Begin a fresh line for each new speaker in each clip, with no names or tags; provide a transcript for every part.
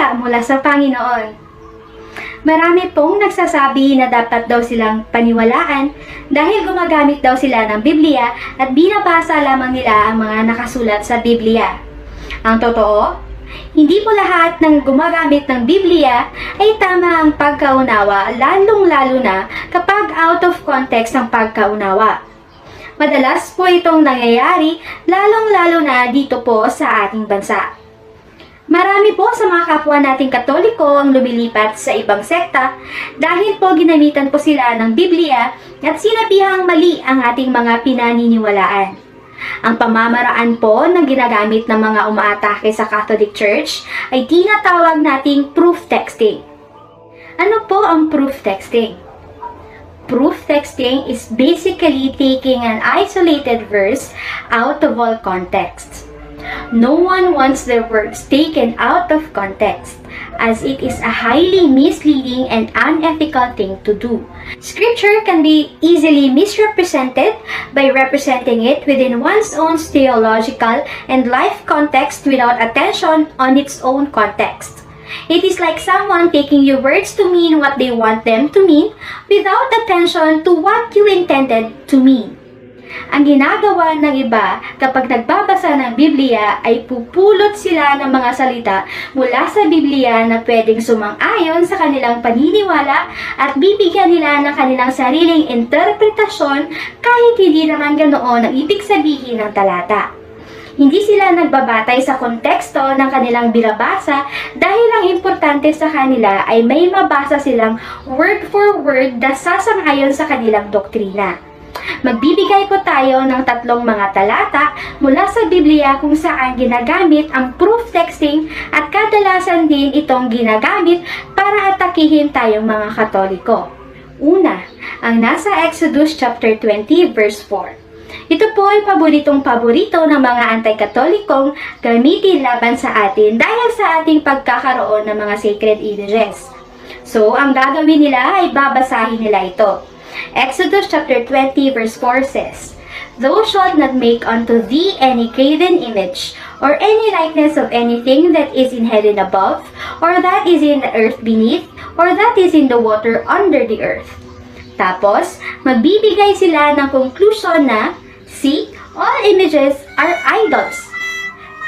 paalala mula sa Panginoon. Marami pong nagsasabi na dapat daw silang paniwalaan dahil gumagamit daw sila ng Biblia at binabasa lamang nila ang mga nakasulat sa Biblia. Ang totoo, hindi po lahat ng gumagamit ng Biblia ay tama ang pagkaunawa, lalong-lalo na kapag out of context ang pagkaunawa. Madalas po itong nangyayari, lalong-lalo na dito po sa ating bansa. Marami po sa mga kapwa nating Katoliko ang lumilipat sa ibang sekta dahil po ginamitan po sila ng Biblia at sinabihang mali ang ating mga pinaniniwalaan. Ang pamamaraan po na ginagamit ng mga umaatake sa Catholic Church ay tinatawag nating proof texting. Ano po ang proof texting? Proof texting is basically taking an isolated verse out of all contexts. No one wants their words taken out of context, as it is a highly misleading and unethical thing to do. Scripture can be easily misrepresented by representing it within one's own theological and life context without attention on its own context. It is like someone taking your words to mean what they want them to mean without attention to what you intended to mean. Ang ginagawa ng iba kapag nagbabasa ng Biblia ay pupulot sila ng mga salita mula sa Biblia na pwedeng sumang-ayon sa kanilang paniniwala at bibigyan nila ng kanilang sariling interpretasyon kahit hindi naman ganoon ang ibig sabihin ng talata. Hindi sila nagbabatay sa konteksto ng kanilang binabasa dahil ang importante sa kanila ay may mabasa silang word for word na sasang-ayon sa kanilang doktrina. Magbibigay po tayo ng 3 mga talata mula sa Biblia kung saan ginagamit ang proof texting at kadalasan din itong ginagamit para atakihin tayong mga Katoliko. Una, ang nasa Exodus chapter 20 verse 4. Ito po ay paboritong-paborito ng mga anti-katolikong gamitin laban sa atin dahil sa ating pagkakaroon ng mga sacred images. So, ang gagawin nila ay babasahin nila ito. Exodus chapter 20 verse 4 says, "Thou shalt not make unto thee any graven image, or any likeness of anything that is in heaven above, or that is in the earth beneath, or that is in the water under the earth." Tapos, magbibigay sila ng conclusion na, see, all images are idols.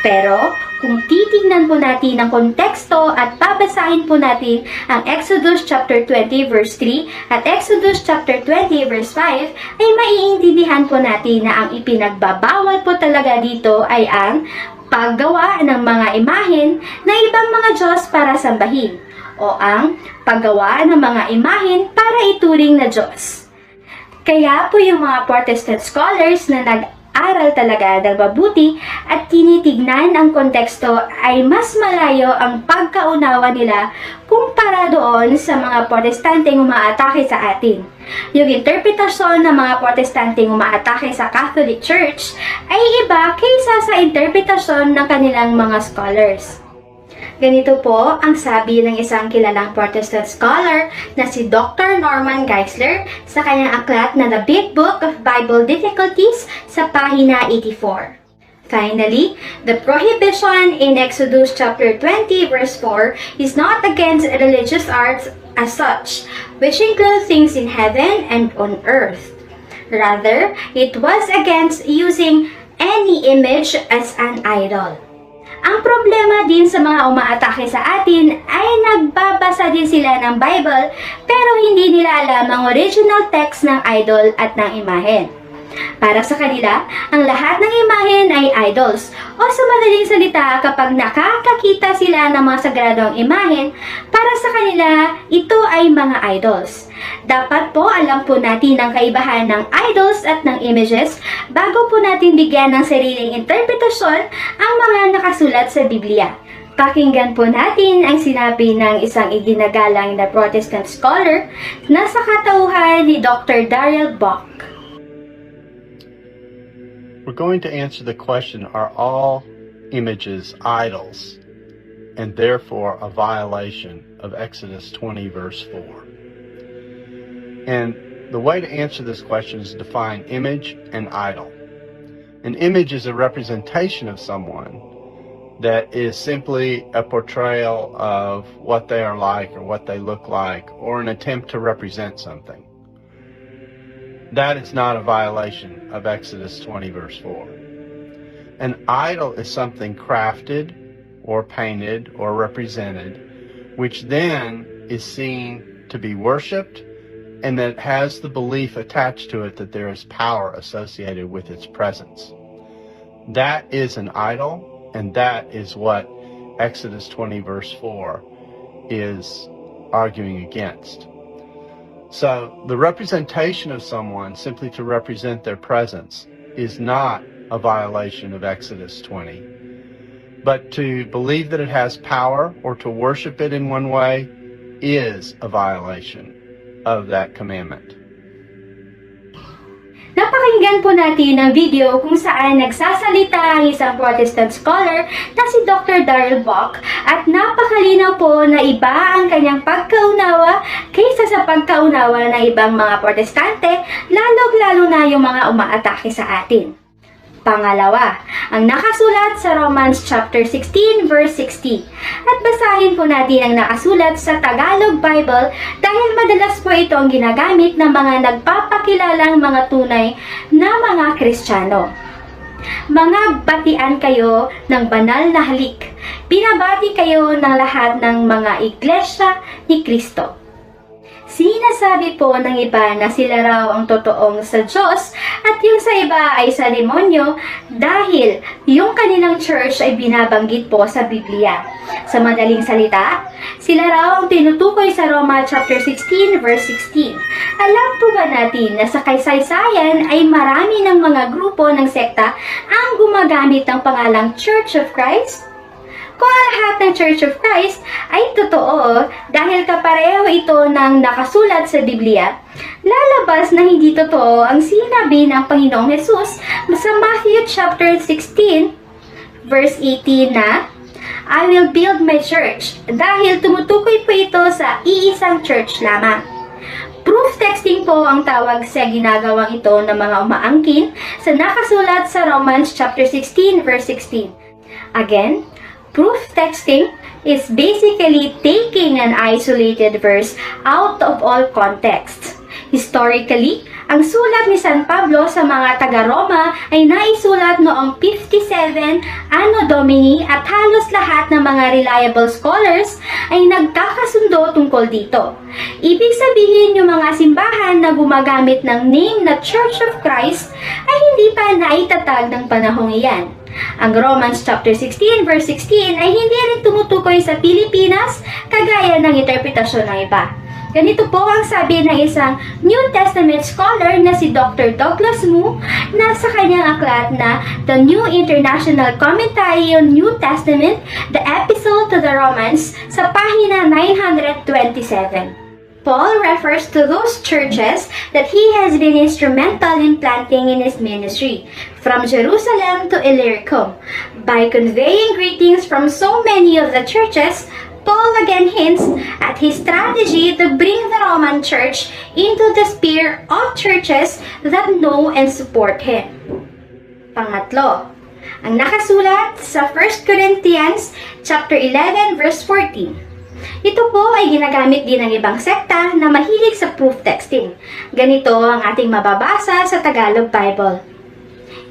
Pero, kung titingnan po natin ang konteksto at babasahin po natin ang Exodus chapter 20 verse 3 at Exodus chapter 20 verse 5, ay maiintindihan po natin na ang ipinagbabawal po talaga dito ay ang paggawa ng mga imahen na ibang mga Diyos para sambahin o ang paggawa ng mga imahen para ituring na Diyos. Kaya po yung mga Protestant scholars na nag-aral talaga ng mabuti at tinitignan ang konteksto ay mas malayo ang pagkaunawa nila kumpara doon sa mga Protestanteng umaatake sa atin. Yung interpretasyon ng mga Protestanteng umaatake sa Catholic Church ay iba kaysa sa interpretasyon ng kanilang mga scholars. Ganito po ang sabi ng isang kilalang Protestant scholar na si Dr. Norman Geisler sa kanyang aklat na The Big Book of Bible Difficulties sa pahina 84. Finally, the prohibition in Exodus chapter 20 verse 4 is not against religious arts as such, which include things in heaven and on earth. Rather, it was against using any image as an idol. Ang problema din sa mga umaatake sa atin ay nagbabasa din sila ng Bible pero hindi nila alam ang original text ng idol at ng imahen. Para sa kanila, ang lahat ng imahen ay idols o sa madaling salita kapag nakakakita sila ng mga sagradong imahen, para sa kanila ito ay mga idols. Dapat po alam po natin ang kaibahan ng idols at ng images bago po natin bigyan ng sariling interpretasyon ang mga nakasulat sa Biblia. Pakinggan po natin ang sinabi ng isang iginagalang na Protestant scholar na sa katauhan ni Dr. Daryl Bach.
We're going to answer the question, are all images idols and therefore a violation of Exodus 20 verse 4? And the way to answer this question is to define image and idol. An image is a representation of someone, that is simply a portrayal of what they are like or what they look like, or an attempt to represent something. That is not a violation of Exodus 20 verse 4. An idol is something crafted or painted or represented, which then is seen to be worshipped, and that has the belief attached to it that there is power associated with its presence. That is an idol, and that is what Exodus 20 verse 4 is arguing against. So the representation of someone simply to represent their presence is not a violation of Exodus 20. But to believe that it has power or to worship it in one way is a violation of that commandment.
Napakinggan po natin ang video kung saan nagsasalita ang isang Protestant scholar na si Dr. Dapat at napakalinaw po na iba ang kanyang pagkaunawa kaysa sa pagkaunawa ng ibang mga Protestante, lalong-lalo na yung mga umaatake sa atin. Pangalawa, ang nakasulat sa Romans chapter 16 verse 60. At basahin po natin ang nakasulat sa Tagalog Bible dahil madalas po ito ang ginagamit ng mga nagpapakilalang mga tunay na mga Kristiyano. Mga batian kayo ng banal na halik. Binabati kayo ng lahat ng mga iglesia ni Kristo. Sinasabi po ng iba na sila raw ang totoong sa Diyos at yung sa iba ay sa demonyo dahil yung kanilang church ay binabanggit po sa Biblia. Sa madaling salita, sila raw ang tinutukoy sa Roma chapter 16 verse 16. Alam po ba natin na sa kasaysayan ay marami ng mga grupo ng sekta ang gumagamit ng pangalang Church of Christ? Kung ang lahat ng Church of Christ ay totoo dahil kapareho ito ng nakasulat sa Biblia, lalabas na hindi totoo ang sinabi ng Panginoong Hesus sa Matthew chapter 16 verse 18 na, I will build my church, dahil tumutukoy po ito sa iisang church lamang. Proof texting po ang tawag sa ginagawang ito ng mga umaangkin sa nakasulat sa Romans chapter 16 verse 16. Again, proof texting is basically taking an isolated verse out of all context. Historically, ang sulat ni San Pablo sa mga taga-Roma ay naisulat noong 57 Anno Domini at halos lahat ng mga reliable scholars ay nagkakasundo tungkol dito. Ibig sabihin yung mga simbahan na gumagamit ng name na Church of Christ ay hindi pa naitatag ng panahong iyan. Ang Romans chapter 16 verse 16 ay hindi rin tumutukoy sa Pilipinas kagaya ng interpretasyon ng iba. Ganito po ang sabi ng isang New Testament scholar na si Dr. Douglas Moo na sa kanyang aklat na The New International Commentary on New Testament, the Epistle to the Romans sa pahina 927. Paul refers to those churches that he has been instrumental in planting in his ministry, from Jerusalem to Illyricum. By conveying greetings from so many of the churches, Paul again hints at his strategy to bring the Roman Church into the sphere of churches that know and support him. Pangatlo, ang nakasulat sa 1 Corinthians chapter 11 verse 14. Ito po ay ginagamit din ng ibang sekta na mahilig sa proof texting. Ganito ang ating mababasa sa Tagalog Bible.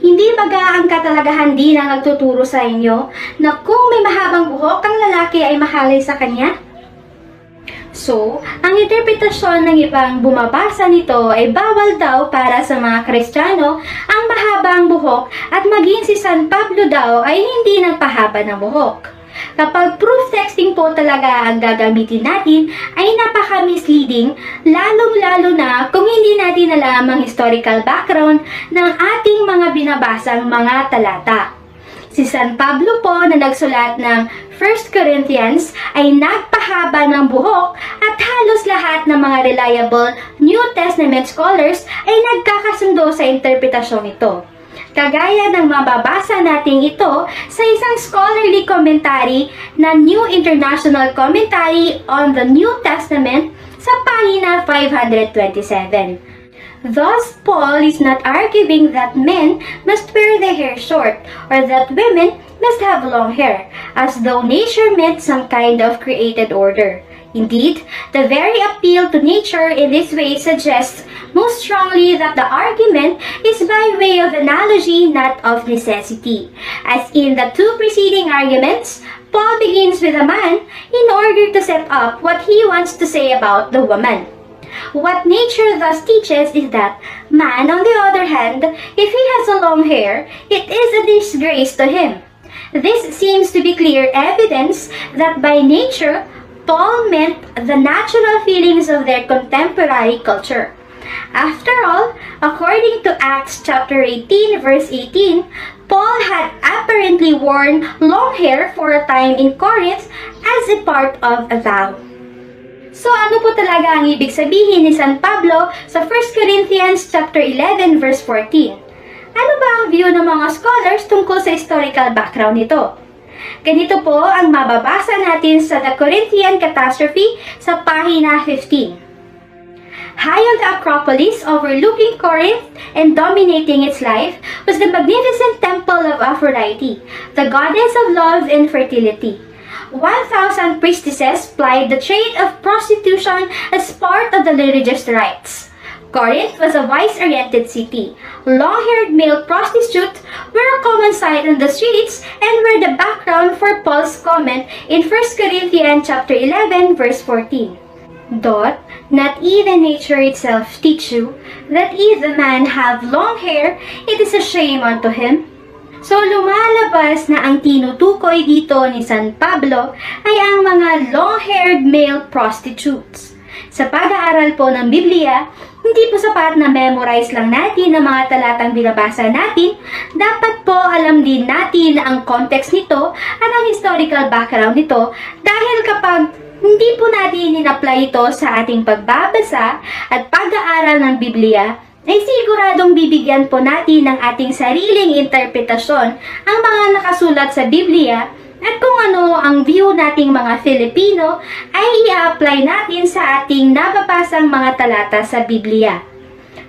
Hindi baga ang katalagahan din ang nagtuturo sa inyo na kung may mahabang buhok ang lalaki ay mahalay sa kanya? So, ang interpretasyon ng ibang bumabasa nito ay bawal daw para sa mga Kristiyano ang mahabang buhok at maging si San Pablo daw ay hindi nagpahaba ng buhok. Kapag proof texting po talaga ang gagamitin natin, ay napaka-misleading, lalong-lalo na kung hindi natin alam ang historical background ng ating mga binabasang mga talata. Si San Pablo po na nagsulat ng 1 Corinthians ay nagpahaba ng buhok at halos lahat ng mga reliable New Testament scholars ay nagkakasundo sa interpretasyong ito. Kagaya ng mababasa natin ito sa isang scholarly commentary na New International Commentary on the New Testament sa pahina 527. Thus, Paul is not arguing that men must wear their hair short or that women must have long hair, as though nature meant some kind of created order. Indeed, the very appeal to nature in this way suggests most strongly that the argument is by way of analogy, not of necessity. As in the two preceding arguments, Paul begins with a man in order to set up what he wants to say about the woman. What nature thus teaches is that man, on the other hand, if he has a long hair, it is a disgrace to him. This seems to be clear evidence that by nature, Paul meant the natural feelings of their contemporary culture. After all, according to Acts chapter 18 verse 18, Paul had apparently worn long hair for a time in Corinth as a part of a vow. So ano po talaga ang ibig sabihin ni San Pablo sa 1 Corinthians chapter 11 verse 14? Ano ba ang view ng mga scholars tungkol sa historical background nito? Ganito po ang mababasa natin sa The Corinthian Catastrophe sa pahina 15. High on the Acropolis overlooking Corinth and dominating its life was the magnificent temple of Aphrodite, the goddess of love and fertility. 1,000 priestesses plied the trade of prostitution as part of the religious rites. Corinth was a vice-oriented city. Long-haired male prostitutes were a common sight on the streets and were the background for Paul's comment in 1 Corinthians chapter 11 verse 14. Doth not even nature itself teach you that if a man have long hair, it is a shame unto him? So lumalabas na ang tinutukoy dito ni San Pablo ay ang mga long-haired male prostitutes. Sa pag-aaral po ng Biblia, hindi po sapat na memorize lang natin ang mga talatang binabasa natin, dapat po alam din natin ang context nito at ang historical background nito dahil kapag hindi po natin in-apply ito sa ating pagbabasa at pag-aaral ng Biblia, ay siguradong bibigyan po natin ng ating sariling interpretasyon ang mga nakasulat sa Biblia at kung ano ang view nating mga Filipino ay i-apply natin sa ating nababasang mga talata sa Biblia.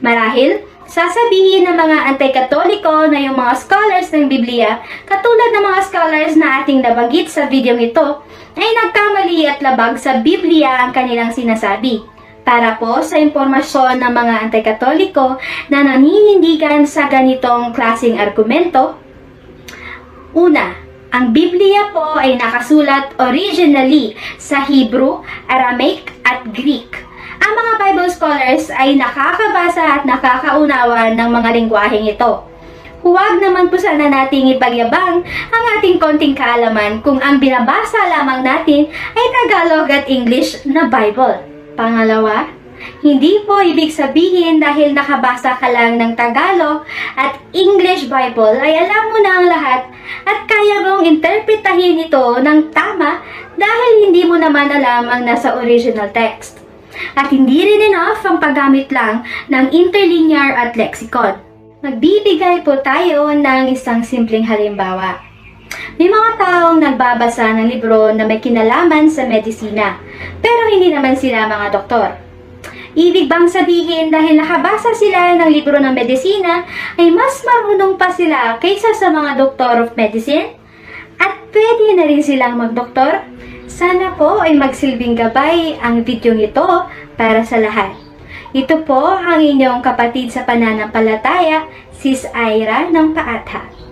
Marahil, sasabihin ng mga anti-katoliko na yung mga scholars ng Biblia, katulad ng mga scholars na ating nabanggit sa video ito, ay nagkamali at labag sa Biblia ang kanilang sinasabi. Para po sa impormasyon ng mga anti-katoliko na naninindigan sa ganitong klaseng argumento, una, ang Biblia po ay nakasulat originally sa Hebrew, Aramaic at Greek. Ang mga Bible scholars ay nakakabasa at nakakaunawa ng mga lingwaheng ito. Huwag naman po sana nating ipagyabang ang ating konting kaalaman kung ang binabasa lamang natin ay Tagalog at English na Bible. Pangalawa, hindi po ibig sabihin dahil nakabasa ka lang ng Tagalog at English Bible ay alam mo na ang lahat at kaya mong interpretahin ito ng tama dahil hindi mo naman alam ang nasa original text. At hindi rin enough ang paggamit lang ng interlinear at lexicon. Magbibigay po tayo ng isang simpleng halimbawa. May mga taong nagbabasa ng libro na may kinalaman sa medisina, pero hindi naman sila mga doktor. Ibig bang sabihin dahil nakabasa sila ng libro ng medisina ay mas marunong pa sila kaysa sa mga doctor of medicine? At pwede na rin silang magdoktor? Sana po ay magsilbing gabay ang video ito para sa lahat. Ito po ang inyong kapatid sa pananampalataya, Sis Ira ng Paatha.